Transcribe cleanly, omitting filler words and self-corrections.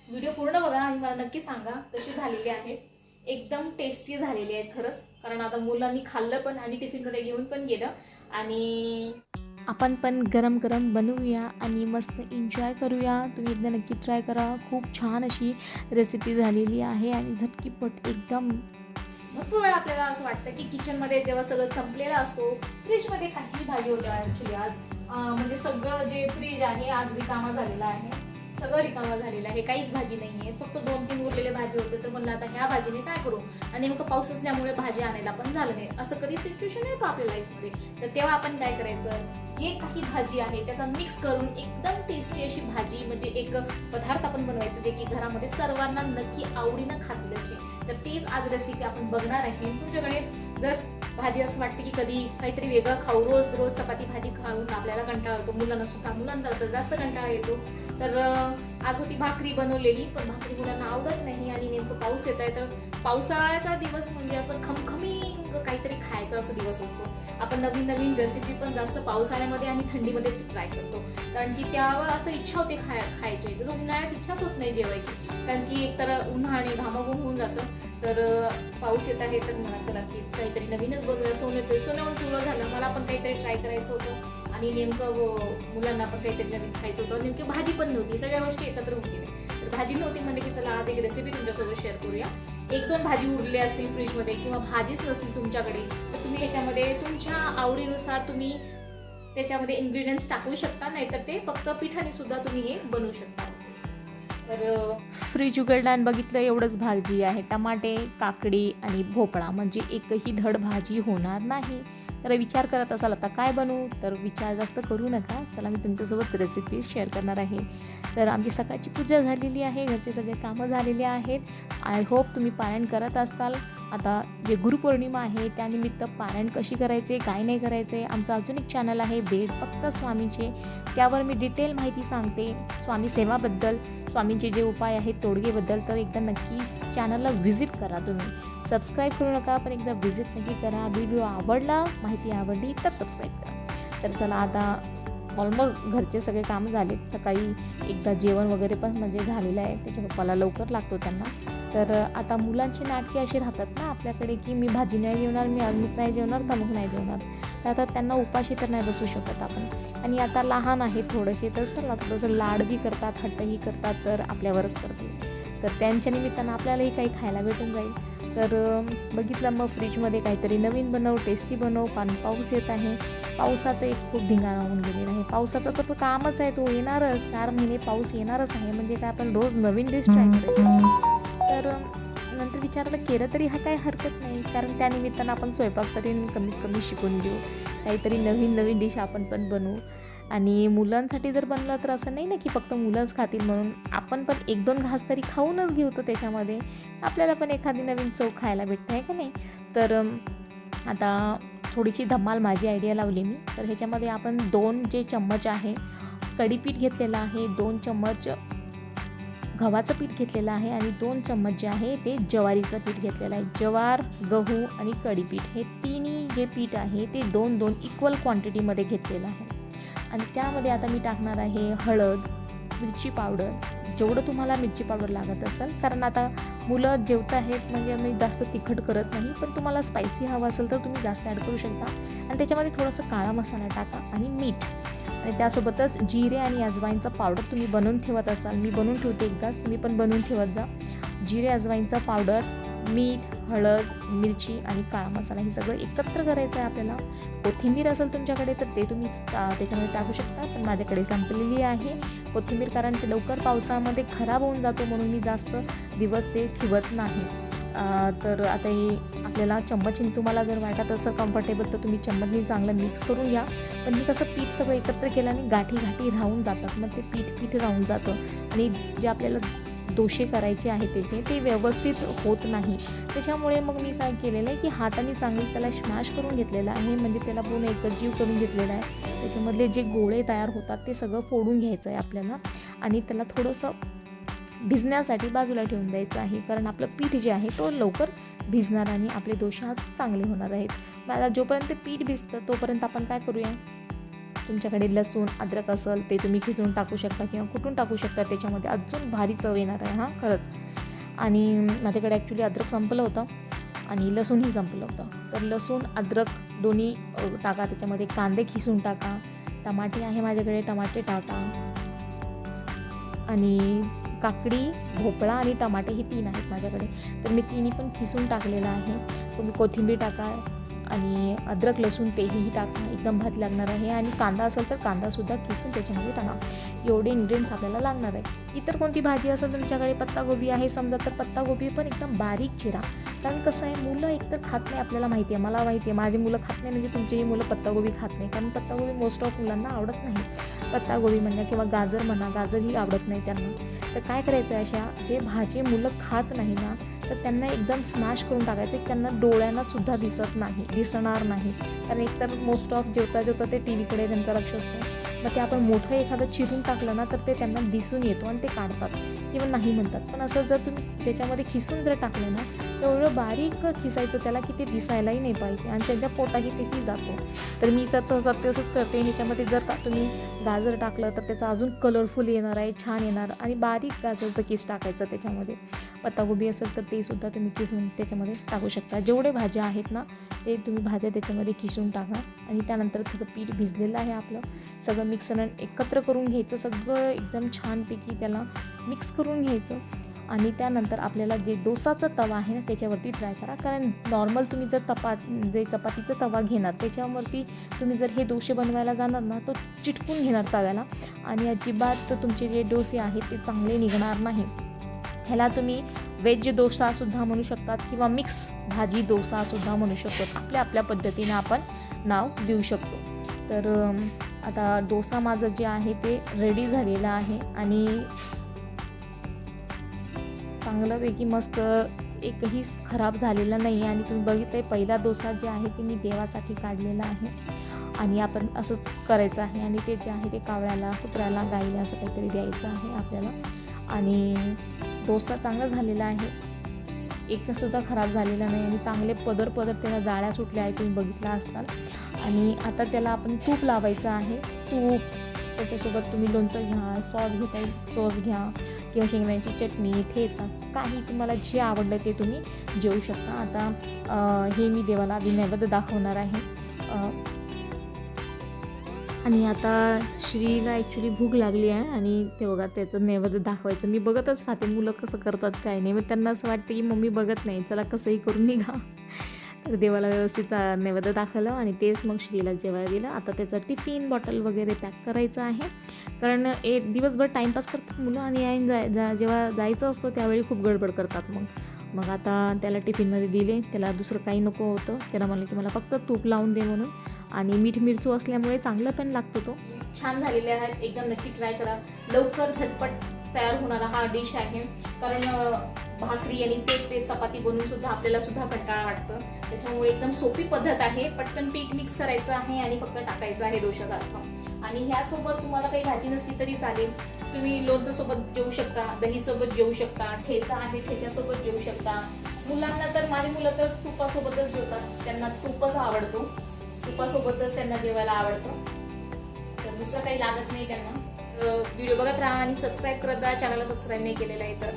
Video पूर्ण बघा आणि मला नक्की सांगा कशी झालेली आहे. एकदम टेस्टी झालेली आहे खरंच, कारण आता मुलांनी खाल्लं पण आणि टिफिनमध्ये घेऊन पण गेलं आणि आपण पण गरम गरम बनवूया आणि मस्त एन्जॉय करूया. तुम्ही एकदा नक्की ट्राय करा. खूप छान अशी रेसिपी झालेली आहे आणि झटकीपट एकदम. भरपूर वेळा आपल्याला असं वाटतं की किचनमध्ये जेव्हा सगळं संपलेलं असतो, फ्रीजमध्ये काही भाजी होत्या ॲक्च्युली आज म्हणजे सगळं जे फ्रीज आहे आज रिकामा झालेला आहे. सगळं रिकामा झालेलं आहे, काहीच भाजी नाही आहे, फक्त 2-3 उरलेले भाजी होते. तर म्हणलं आता ह्या भाजीने काय करू, आणि नेमकं पाऊस असल्यामुळे भाजी आणायला पण झालं नाही. असं कधी सिच्युएशन येतो आपल्या लाईफमध्ये. तर तेव्हा आपण काय करायचं, जे काही भाजी आहे त्याचा मिक्स करून एकदम टेस्टी अशी भाजी म्हणजे एक पदार्थ आपण बनवायचं जे की घरामध्ये सर्वांना नक्की आवडीनं खातील असे. तर तेच आज रेसिपी आपण बघणार आहे. तुमच्याकडे जर भाजी असं वाटते की कधी काहीतरी वेगळं खाऊ, रोज रोज चपाती भाजी खाऊन आपल्याला कंटाळा येतो, मुलांना सुद्धा, मुलांना तर जास्त कंटाळा येतो. तर आज होती भाकरी बनवलेली, पण भाकरी मुलांना आवडत नाही आणि नेमकं पाऊस येत आहे. तर पावसाळ्याचा दिवस म्हणजे असं खमखमी काहीतरी खायचा असा दिवस असतो. आपण नवीन नवीन रेसिपी पण जास्त पावसाळ्यामध्ये आणि थंडीमध्येच ट्राय करतो, कारण की त्यावर असं इच्छा होते खायची. जसं उन्हाळ्यात इच्छाच होत नाही जेवायची, कारण की एकतर उन्हाळ्याने घामाघूम होऊन जातं. तर पाऊस येत आहे तर मला चला की काहीतरी नवीनच बनवूया. सोन्याहून पिवळं झालं, मला पण काहीतरी ट्राय करायचं होतं आणि नेमकं मुलांना पण काहीतरी नवीन खायचं होतं. नेमकी भाजी पण नव्हती, सगळ्या गोष्टी एकत्र होती नाही. तर भाजी नव्हती म्हणजे की चला आज एक रेसिपी तुमच्यासोबत शेअर करूया. 1-2 भाजी उरले असतील फ्रीजमध्ये किंवा भाजीच नसेल तुमच्याकडे, तर तुम्ही ह्याच्यामध्ये तुमच्या आवडीनुसार तुम्ही त्याच्यामध्ये इन्ग्रेडियंट्स टाकू शकता, नाहीतर ते फक्त पिठाने सुद्धा तुम्ही हे बनवू शकता. तर फ्रीज उघडला आणि बघितलं एवढंच भाजी आहे, टमाटे, काकडी आणि भोपळा, म्हणजे एकही धड भाजी होणार नाही. तर विचार करत असाल आता काय बनवू, तर विचार जास्त करू नका. चला मी तुमच्यासोबत रेसिपी शेअर करणार आहे. तर आमची सकाळची पूजा झालेली आहे, घरचे सगळे कामं झालेली आहेत. आय होप तुम्ही पारायण करत असताल. आता जे गुरुपौर्णिमा आहे त्यानिमित्त पारायण कशी करायचे, काय नाही करायचे, आमचं अजून एक चॅनल आहे बेड फक्त स्वामीचे, त्यावर मी डिटेल माहिती सांगते स्वामी सेवाबद्दल, स्वामींचे जे उपाय आहेत तोडगेबद्दल. तर एकदा नक्की चॅनलला व्हिजिट करा. तुम्ही सबस्क्राईब करू नका, पण एकदा व्हिजिट नक्की करा. व्हिडिओ आवडला, माहिती आवडली तर सबस्क्राईब करा. तर चला आता ऑलमोस्ट घरचे सगळे काम झाले. सकाळी एकदा जेवण वगैरे पण म्हणजे झालेलं आहे, त्याच्या पप्पाला लवकर लागतो त्यांना. तर आता मुलांची नाटके अशी राहतात ना आपल्याकडे की मी भाजी नाही जेवणार, मी अमुक नाही जेवणार, तमुक नाही जेवणार. तर आता त्यांना उपाशी तर नाही बसू शकत आपण, आणि आता लहान आहेत थोडेसे, तर चला थोडंसं लाडही करतात, हट्टही करतात, तर आपल्यावरच पडते. तर त्यांच्या निमित्तानं आपल्यालाही काही खायला भेटून जाईल. तर बघितलं मग फ्रीजमध्ये काहीतरी नवीन बनव, टेस्टी बनव. पाऊस येत आहे, पावसाचं एक खूप धिंगाणा होऊन गेलेला आहे. पावसाचं तर कामच आहे, तो येणारच. 4 महिने पाऊस येणारच आहे, म्हणजे काय आपण रोज नवीन डिश ट्राय करायची. तर नंतर विचारलं केलं तरी काय हरकत नाही, कारण त्यानिमित्तानं आपण स्वयंपाक तरी कमीत कमी शिकून घेऊ, काहीतरी नवीन नवीन डिश आपण पण बनवू. आणि मुलांसाठी जर बनलं तर असं नाही ना की फक्त मुलंच खातील म्हणून, आपण पण 1-2 घास तरी खाऊनच घेऊ, तर त्याच्यामध्ये आपल्याला पण एखादी नवीन चव खायला भेटते आहे का नाही. तर आता थोडीशी धमाल माझी आयडिया लावली मी. तर ह्याच्यामध्ये आपण 2 जे चम्मच आहे कढीपीठ घेतलेलं आहे, 2 चम्मच गव्हाचं पीठ घेतलेलं आहे आणि 2 चम्मच जे आहे ते ज्वारीचं पीठ घेतलेलं आहे. ज्वार, गहू आणि कढीपीठ हे तिन्ही जे पीठ आहे ते 2-2 इक्वल क्वांटिटीमध्ये घेतलेलं आहे. आणि त्यामध्ये आता मी टाकणार आहे हळद, मिरची पावडर, जेवढं तुम्हाला मिरची पावडर लागत असेल, कारण आता मुलं जेवत आहेत म्हणजे मी जास्त तिखट करत नाही, पण तुम्हाला स्पायसी हवं असेल तर तुम्ही जास्त ॲड करू शकता. आणि त्याच्यामध्ये थोडासा काळा मसाला टाका आणि मीठ, आणि त्यासोबतच जिरे आणि अजवाईनचा पावडर तुम्ही बनवून ठेवत असाल, मी बनवून ठेवते एकदाच, तुम्ही पण बनवून ठेवत जा. जिरे अजवाईनचा पावडर, मीठ, हळद, मिरची आणि काळा मसाला हे सगळं एकत्र करायचं आहे आपल्याला. कोथिंबीर असेल तुमच्याकडे तर ते तुम्ही त्याच्यामध्ये टाकू शकता, पण माझ्याकडे संपलेली आहे कोथिंबीर, कारण ते लवकर पावसामध्ये खराब होऊन जातो म्हणून मी जास्त दिवस ते ठेवत नाही. तर आता हे आपल्याला चम्मचने तुम्हाला जर वाटत असं कम्फर्टेबल तर तुम्ही चम्मचने चांगलं मिक्स करून घ्या. पण हे कसं पीठ सगळं एकत्र केल्याने गाठी राहून जातात, मग ते पीठ राहून जातं आणि जे आपल्याला डोसे करायचे आहे ते व्यवस्थित होत नाही. त्याच्यामुळे मग मी काय केलेलं आहे की हाताने चांगली त्याला स्मॅश करून घेतलेलं आहे, म्हणजे त्याला पूर्ण एकजीव करून घेतलेला आहे. त्याच्यामधले जे गोळे तयार होतात ते सगळं फोडून घ्यायचं आहे आपल्याला आणि त्याला थोडंसं भिजण्यासाठी बाजूला ठेवून द्यायचं आहे, कारण आपलं पीठ जे आहे तो लवकर भिजणार आणि आपले डोसे आज चांगले होणार आहेत. मला जोपर्यंत पीठ भिजतं तोपर्यंत आपण काय करूया, तुमच्याकडे लसूण अद्रक असेल ते तुम्ही खिसून टाकू शकता किंवा कुठून टाकू शकता, त्याच्यामध्ये अजून भारी चव येणार आहे हां खरंच. आणि माझ्याकडे ॲक्च्युली अद्रक संपलं होतं आणि लसूणही संपलं होतं, तर लसूण अद्रक दोन्ही टाका, त्याच्यामध्ये कांदे खिसून टाका, टमाटे आहे माझ्याकडे टमाटे टाका, आणि काकडी भोपळा आणि टमाटे हे 3 आहेत माझ्याकडे, तर मी तिन्ही पण खिसून टाकलेलं आहे. तुम्ही कोथिंबीर टाका आणि अद्रक लसूण तेही टाका, एकदम भात लागणार आहे. आणि कांदा असेल तर कांदासुद्धा किसून त्याच्यामध्ये टाका. एवढे इन्ग्रेडियंट्स आपल्याला लागणार आहे. इतर कोणती भाजी असेल तुमच्याकडे, पत्तागोबी आहे समजा, तर पत्तागोबी पण एकदम बारीक चिरा. कारण कसं आहे, मुलं एकतर खात नाही, आपल्याला माहिती आहे, मला माहिती आहे, माझी मुलं खात नाही म्हणजे तुमचीही मुलं पत्तागोबी खात नाही, कारण पत्तागोबी मोस्ट ऑफ मुलांना आवडत नाही. पत्तागोबी म्हणा किंवा गाजर म्हणा, गाजरही आवडत नाही त्यांना. तर काय करायचं आहे, अशा जे भाजी मुलं खात नाही ना, तर त्यांना एकदम स्मॅश करून टाकायचं, त्यांना डोळ्यांनासुद्धा दिसणार नाही. कारण एकतर मोस्ट ऑफ जेवता ते टी व्हीकडे त्यांचं लक्ष असतं. मग ते आपण मोठं एखादं चिरून टाकलं ना, तर ते त्यांना दिसून येतो आणि ते काढतात किंवा नाही म्हणतात. पण असं जर तुम्ही त्याच्यामध्ये खिसून जर टाकलं ना, एवढं बारीक खिसायचं त्याला की ते दिसायलाही नाही पाहिजे आणि त्यांच्या पोटाही तेही जातो. तर मी तर तसंच करते. ह्याच्यामध्ये जर का तुम्ही गाजर टाकलं तर त्याचा अजून कलरफुल येणार आहे, छान येणार. आणि बारीक गाजरचं किस टाकायचं त्याच्यामध्ये. पत्तागोबी असेल तर ते सुद्धा तुम्ही किसून त्याच्यामध्ये टाकू शकता. जेवढे भाज्या आहेत ना, ते तुम्ही भाज्या त्याच्यामध्ये किसून टाका. आणि त्यानंतर थोडं पीठ भिजलेलं आहे आपलं, सगळं मिक्सरनं एकत्र करून घ्यायचं, सगळं एकदम छानपैकी त्याला मिक्स करून घ्यायचं. आणि त्यानंतर आपल्याला जे डोसाचा तवा आहे ना, त्याच्यावरती ट्राय करा. कारण नॉर्मल तुम्ही जर चपातीचा तवा घेणार, त्याच्यावरती तुम्ही जर हे डोसे बनवायला जाणार ना, तो चिटकून घेणार तव्याला आणि अजिबात तुमचे जे डोसे आहेत ते चांगले निघणार नाही. ह्याला तुम्ही व्हेज डोसासुद्धा म्हणू शकतात किंवा मिक्स भाजी डोसासुद्धा म्हणू शकतो. आपल्या पद्धतीने आपण नाव देऊ शकतो. तर आता डोसा माझं जे आहे ते रेडी झालेलं आहे आणि चांगल्यापैकी मस्त, एकही खराब झालेला नाही आहे. आणि तुम्ही बघितलं आहे, पहिला डोसा जे आहे ते मी देवासाठी काढलेला आहे आणि आपण असंच करायचं आहे. आणि ते जे आहे ते कावळ्याला, कुत्र्याला, गाईला असं काहीतरी द्यायचं आहे आपल्याला. आणि डोसा चांगला झालेला आहे, एकसुद्धा खराब झालेला नाही आणि चांगले पदर त्याला जाळ्या सुटल्या आहे, तुम्ही बघितला असताल. आणि आता त्याला आपण तूप लावायचं आहे. तूप, त्याच्यासोबत तुम्ही लोणचं घ्या, सॉस घ्या किंवा शेंगदाण्याची चटणी, ठेचा, काही तुम्हाला जे आवडलं ते तुम्ही जेवू शकता. आता हे मी देवाला नैवेद्य दाखवणार आहे. आणि आता श्रीला ॲक्च्युली भूक लागली आहे आणि ते बघा त्याचं नैवेद्य दाखवायचं. मी बघतच राहते मुलं कसं करतात काय नाही, मग त्यांना असं वाटतं की मम्मी बघत नाही, चला कसंही करून निघा. तर देवाला व्यवस्थित नैवेद्य दाखवलं आणि तेच मग श्रीला जेवायला दिलं. आता त्याचं टिफिन बॉटल वगैरे पॅक करायचं आहे, कारण दिवसभर टाईमपास करतात मुलं आणि जेव्हा जायचं असतं त्यावेळी खूप गडबड करतात. मग आता त्याला टिफिनमध्ये दिले, त्याला दुसरं काही नको होतं. त्याला म्हणलं की मला फक्त तूप लावून दे म्हणून. आणि मीठ मिरचू असल्यामुळे चांगलं पण लागतो. तो छान झालेले आहेत, एकदम नक्की ट्राय करा. लवकर झटपट तयार होणारा हा डिश आहे, कारण भाकरी आणि ते चपाती बनवून सुद्धा आपल्याला सुद्धा कंटाळा वाटतं. त्याच्यामुळे एकदम सोपी पद्धत आहे. पटकन पीठ मिक्स करायचं आहे आणि फक्त टाकायचं आहे डोशासारखं. आणि ह्यासोबत तुम्हाला काही भाजी नसली तरी चालेल, तुम्ही लोणचं सोबत जेवू शकता, दही सोबत जेवू शकता, ठेचा आहे ठेच्यासोबत जेवू शकता. मुलांना तर, माझी मुलं तर तुपासोबतच जेवतात, त्यांना तूपच आवडतो, तुपासोबतच त्यांना जेवायला आवडतं. तर दुसरं काही लागत नाही त्यांना. व्हिडिओ बघत राहा आणि सबस्क्राईब करत जा, चॅनलला सबस्क्राईब नाही केलेलं आहे तर.